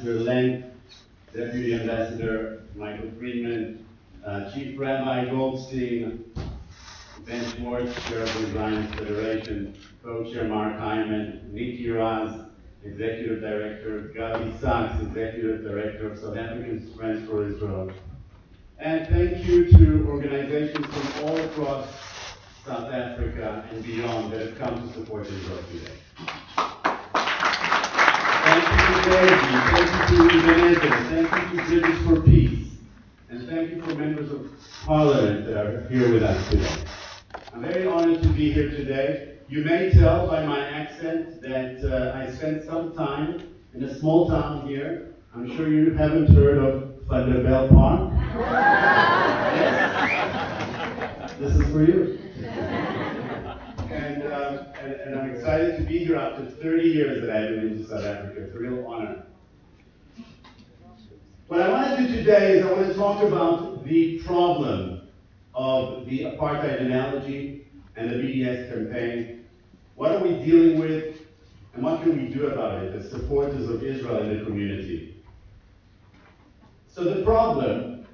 Ambassador Len, Deputy Ambassador Michael Friedman, Chief Rabbi Goldstein, Ben Schwartz, Chair of the Zionist Federation, Co-Chair Mark Hyman, Nikki Raz, Executive Director, Gabi Sachs, Executive Director of South African Friends for Israel. And thank you to organizations from all across South Africa and beyond that have come to support Israel today. Thank you to Daisy, thank you to Ebenezer, thank you to Bridges for Peace, and thank you for members of Parliament that are here with us today. I'm very honored to be here today. You may tell by my accent that I spent some time in a small town here. I'm sure you haven't heard of Van der Bell Park. Yes? This is for you. And I'm excited to be here after 30 years that I've been into South Africa. It's a real honor. What I want to do today is I want to talk about the problem of the apartheid analogy and the BDS campaign. What are we dealing with, and what can we do about it as supporters of Israel in the community? So the problem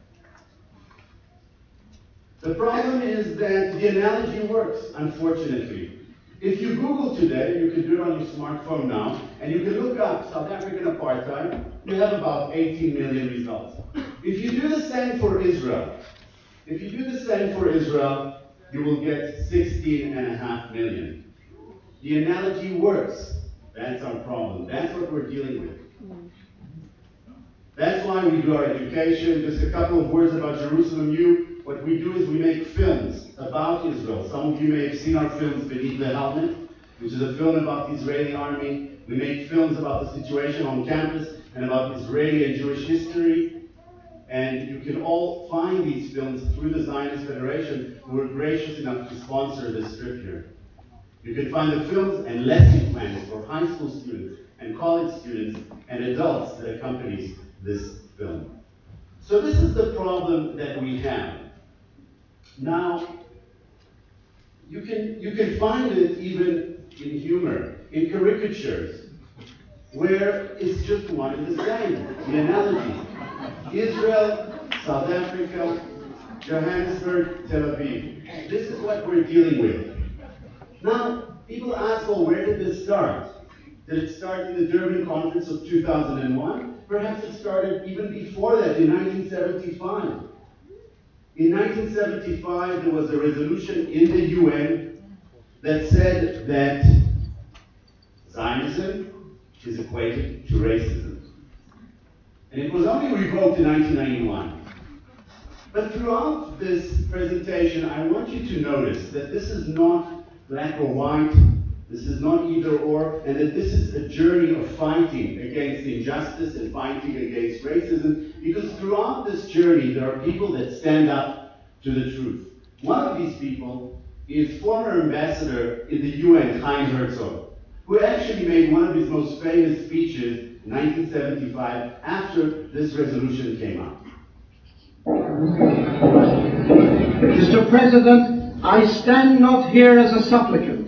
is that the analogy works, unfortunately. If you Google today, you can do it on your smartphone now, and you can look up South African apartheid, you have about 18 million results. If you do the same for Israel, you will get 16.5 million. The analogy works. That's our problem. That's what we're dealing with. That's why we do our education. Just a couple of words about Jerusalem U. What we do is we make films about Israel. Some of you may have seen our films, Beneath the Helmet, which is a film about the Israeli army. We make films about the situation on campus and about Israeli and Jewish history. And you can all find these films through the Zionist Federation, who were gracious enough to sponsor this trip here. You can find the films and lesson plans for high school students and college students and adults that accompanies this film. So this is the problem that we have. Now, you can find it even in humor, in caricatures, where it's just one and the same, the analogy. Israel, South Africa, Johannesburg, Tel Aviv. This is what we're dealing with. Now, people ask, well, where did this start? Did it start in the Durban Conference of 2001? Perhaps it started even before that, in 1975. In 1975, there was a resolution in the UN that said that Zionism is equated to racism. And it was only revoked in 1991. But throughout this presentation, I want you to notice that this is not black or white, this is not either or, and that this is a journey of fighting against injustice and fighting against racism, because throughout this journey, there are people that stand up to the truth. One of these people is former ambassador in the UN, Chaim Herzog, who actually made one of his most famous speeches in 1975 after this resolution came out. Mr. President, I stand not here as a supplicant.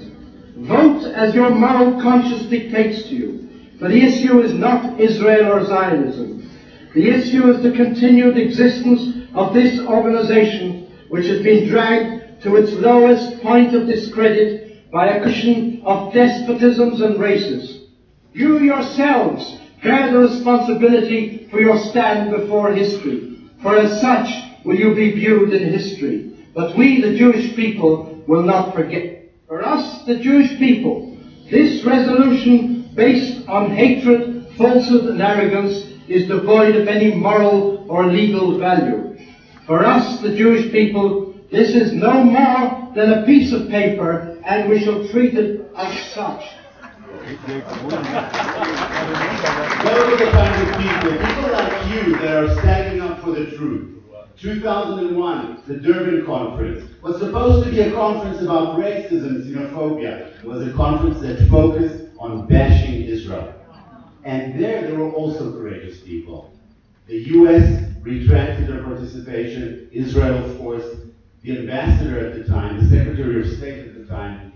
Vote as your moral conscience dictates to you. For the issue is not Israel or Zionism. The issue is the continued existence of this organization, which has been dragged to its lowest point of discredit by a cushion of despotisms and races. You yourselves bear the responsibility for your stand before history, for as such will you be viewed in history. But we, the Jewish people, will not forget. For us, the Jewish people, this resolution based on hatred, falsehood and arrogance is devoid of any moral or legal value. For us, the Jewish people, this is no more than a piece of paper, and we shall treat it as such. Those are the kinds of people like you that are standing up for the truth. 2001, the Durban Conference, was supposed to be a conference about racism and xenophobia. It was a conference that focused on bashing Israel. And there were also courageous people. The US retracted their participation, Israel, of course. The ambassador at the time, the Secretary of State at the time,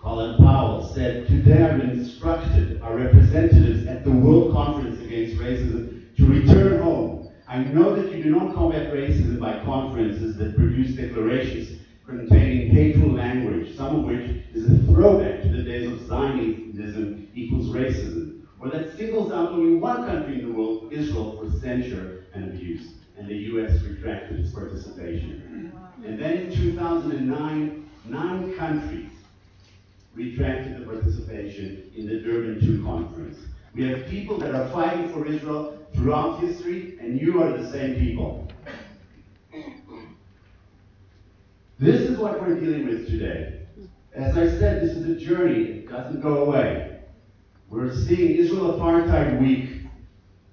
Colin Powell, said, "Today I've instructed our representatives at the World Conference Against Racism to return home. I know that you do not combat racism by conferences that produce declarations containing hateful language, some of which is a throwback to the days of Zionism equals racism, or that singles out only one country in the world, Israel, for censure and abuse." And the US retracted its participation. And then in 2009, 9 countries retracted the participation in the Durban II conference. We have people that are fighting for Israel throughout history, and you are the same people. This is what we're dealing with today. As I said, this is a journey. It doesn't go away. We're seeing Israel Apartheid Week,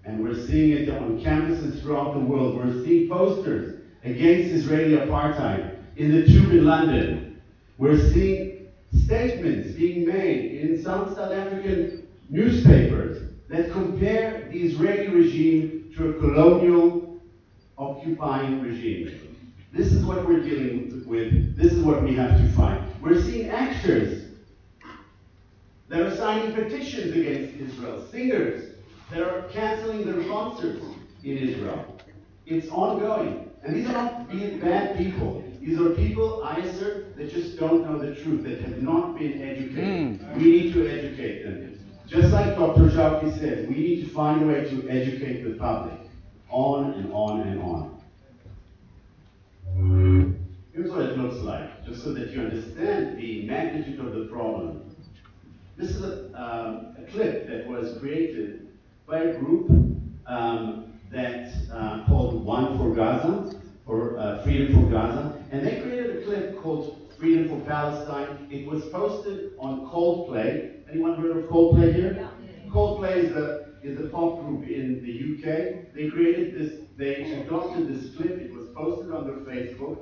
and we're seeing it on campuses throughout the world. We're seeing posters against Israeli apartheid in the Tube in London. We're seeing statements being made in some South African newspapers that compare the Israeli regime to a colonial occupying regime. This is what we're dealing with. This is what we have to fight. We're seeing actors that are signing petitions against Israel, singers that are canceling their concerts in Israel. It's ongoing. And these are not bad people. These are people, I assert, that just don't know the truth, that have not been educated. We need to educate them. Just like Dr. Shachar said, we need to find a way to educate the public. On and on and on. Here's what it looks like, just so that you understand the magnitude of the problem. This is a clip that was created by a group called One for Gaza, or Freedom for Gaza, and they created a clip called Freedom for Palestine. It was posted on Coldplay. Anyone heard of Coldplay here? Yeah. Coldplay is a pop group in the UK. They created this, they adopted this clip. It was posted on their Facebook,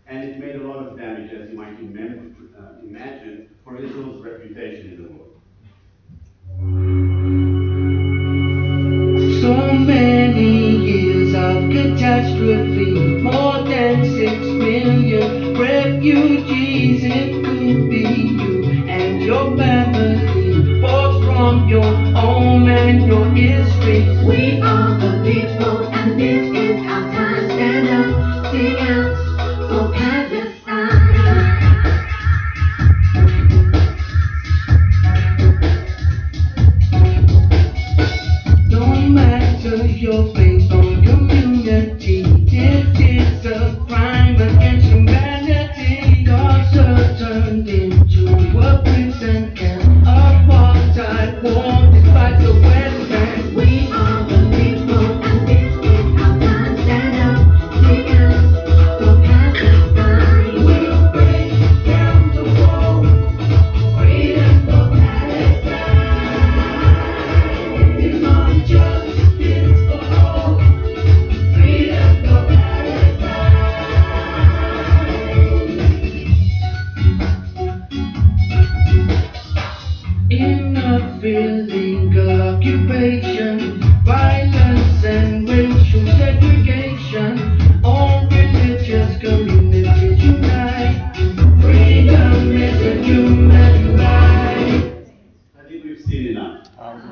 and it made a lot of damage, as you might imagine, for Israel's reputation in the world. So many years of catastrophe, more than 6 million refugees. It could be you and your family, forced from your home and your history. We are the people, and this is our time. Stand up, sing out for Palestine. No matter your faith or community, this is a crime against humanity. Gaza turned into a prison camp, apartheid war despite the West Bank. We are the people, and this is our time. Stand up, sing out for Palestine. We'll break down the wall, freedom for Palestine. Demand justice for all, freedom for Palestine. Enough illegal occupation, violence and racial segregation. All religious communities unite. Freedom is a human right. I think we've seen enough.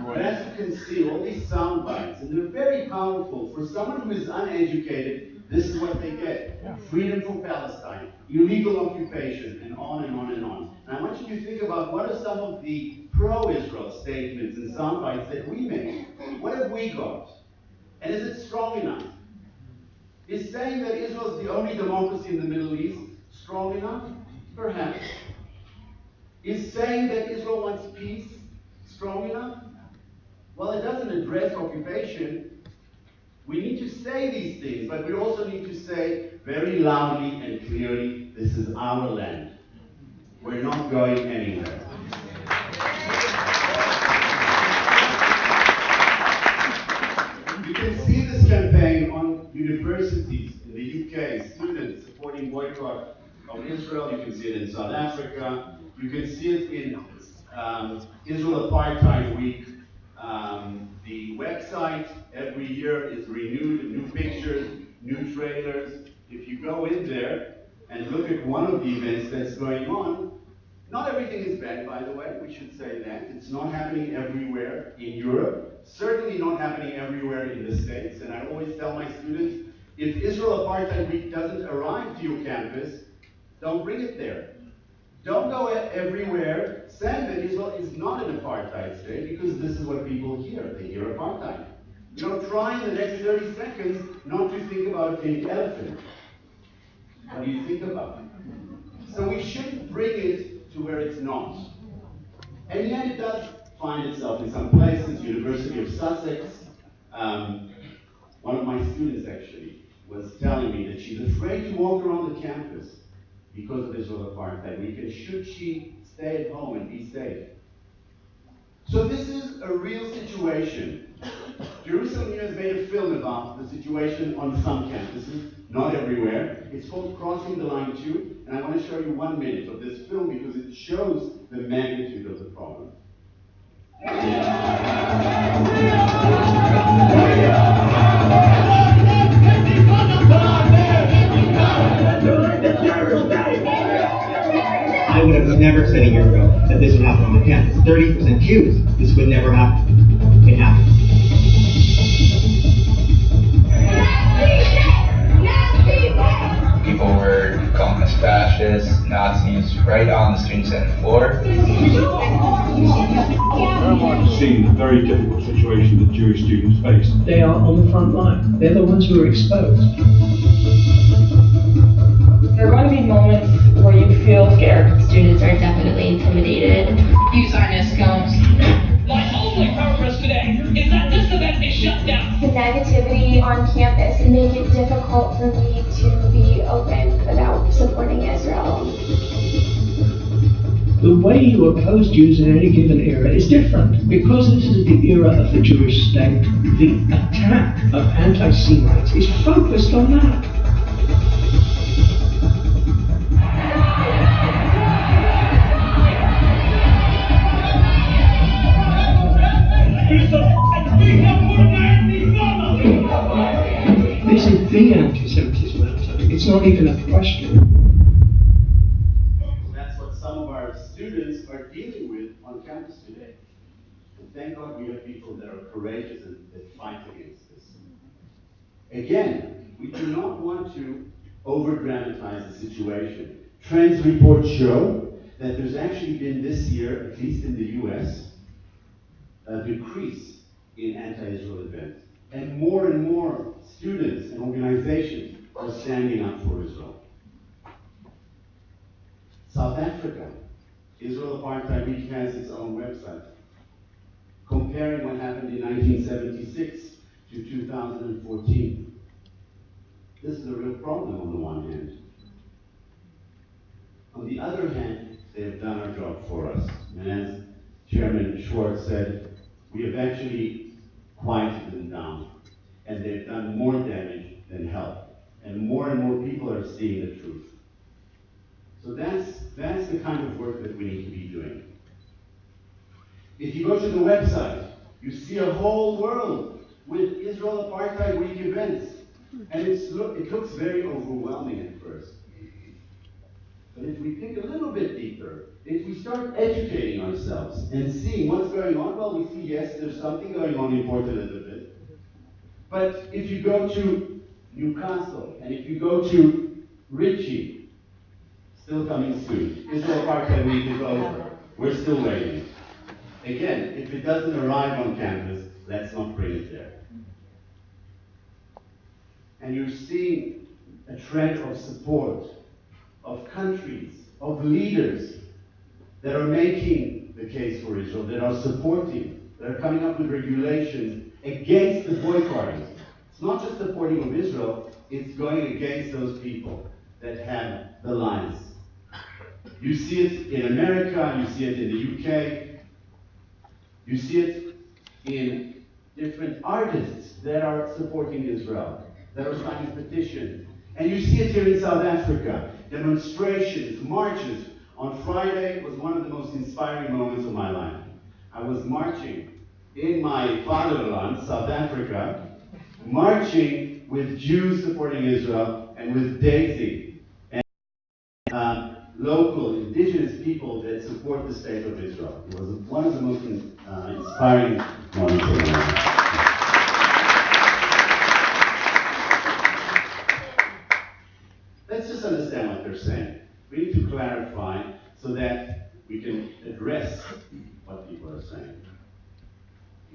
But as you can see, all these sound bites, and they're very powerful. For someone who is uneducated, this is what they get. Freedom for Palestine, illegal occupation, and on and on and on. And I want you to think about what are some of the pro-Israel statements and sound bites that we make. What have we got? And is it strong enough? Is saying that Israel is the only democracy in the Middle East strong enough? Perhaps. Is saying that Israel wants peace strong enough? Well, it doesn't address occupation. We need to say these things, but we also need to say very loudly and clearly, this is our land. We're not going anywhere. You can see this campaign on universities in the UK, students supporting boycott of Israel. You can see it in South Africa. You can see it in Israel Apartheid Week. The website every year is renewed, new pictures, new trailers. If you go in there and look at one of the events that's going on, Not everything is bad, by the way, we should say that. It's not happening everywhere in Europe, certainly not happening everywhere in the States, and I always tell my students, if Israel Apartheid Week doesn't arrive to your campus, don't bring it there. Don't go everywhere saying that Israel is not an apartheid state, because this is what people hear. They hear apartheid. You know, try in the next 30 seconds not to think about a pink elephant. What do you think about? So we shouldn't bring it to where it's not. And yet it does find itself in some places. University of Sussex, one of my students actually was telling me that she's afraid to walk around the campus because of Israel Apartheid Week, and should she stay at home and be safe? So this is a real situation. Jerusalem has made a film about the situation on some campuses, not everywhere. It's called Crossing the Line 2, and I want to show you 1 minute of this film because it shows the magnitude of the problem. I would have never said a year ago that this would happen on the campus. 30% Jews, this would never happen. It happened. People were calling us fascists, Nazis, right on the student senate floor. I've seen the very difficult situation that Jewish students face. They are on the front line. They're the ones who are exposed. There are going to be moments where you feel scared. Students are definitely intimidated. You Zionist scums. My only purpose today is that this event is shut down. The negativity on campus can make it difficult for me to be open about supporting Israel. The way you oppose Jews in any given era is different. Because this is the era of the Jewish state, the attack of anti-Semites is focused on that. This is the anti-Semitism. It's not even a question. That's what some of our students are dealing with on campus today. And thank God we have people that are courageous and that fight against this. Again, we do not want to over-dramatize the situation. Trends reports show that there's actually been this year, at least in the US, a decrease in anti-Israel events. And more students and organizations are standing up for Israel. South Africa, Israel Apartheid Week has its own website, comparing what happened in 1976 to 2014. This is a real problem on the one hand. On the other hand, they have done our job for us. And as Chairman Schwartz said, we have actually quieted them down, and they've done more damage than help. And more people are seeing the truth. So that's the kind of work that we need to be doing. If you go to the website, you see a whole world with Israel Apartheid Week events. And it looks very overwhelming at first. But if we think a little bit deeper, if we start educating ourselves and seeing what's going on, well, we see, yes, there's something going on in Port Elizabeth. But if you go to Newcastle, and if you go to Ritchie, still coming soon. Israel Apartheid Week is over. We're still waiting. Again, if it doesn't arrive on campus, let's not bring it there. And you're seeing a trend of support of countries, of leaders that are making the case for Israel, that are supporting, that are coming up with regulations against the boycotting. It's not just supporting of Israel, it's going against those people that have the lines. You see it in America, you see it in the UK, you see it in different artists that are supporting Israel, that are signing petitions. And you see it here in South Africa, demonstrations, marches. On Friday was one of the most inspiring moments of my life. I was marching in my fatherland, South Africa, marching with Jews supporting Israel and with Daisy. And local, indigenous people that support the state of Israel. It was one of the most inspiring moments of my life. Let's just understand what they're saying. We need to clarify so that we can address what people are saying.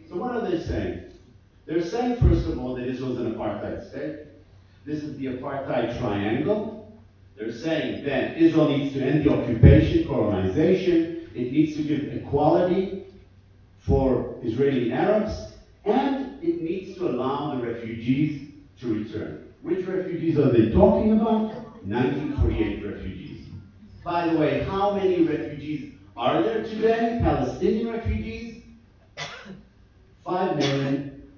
So what are they saying? They're saying, first of all, that Israel is an apartheid state. This is the apartheid triangle. They're saying that Israel needs to end the occupation, colonization. It needs to give equality for Israeli Arabs. And it needs to allow the refugees to return. Which refugees are they talking about? 1948 refugees. By the way, how many refugees are there today? Palestinian refugees? 5 million.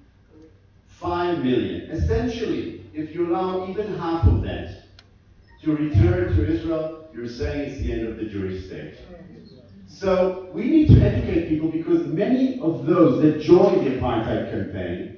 5 million. Essentially, if you allow even half of that to return to Israel, you're saying it's the end of the Jewish state. So we need to educate people because many of those that joined the apartheid campaign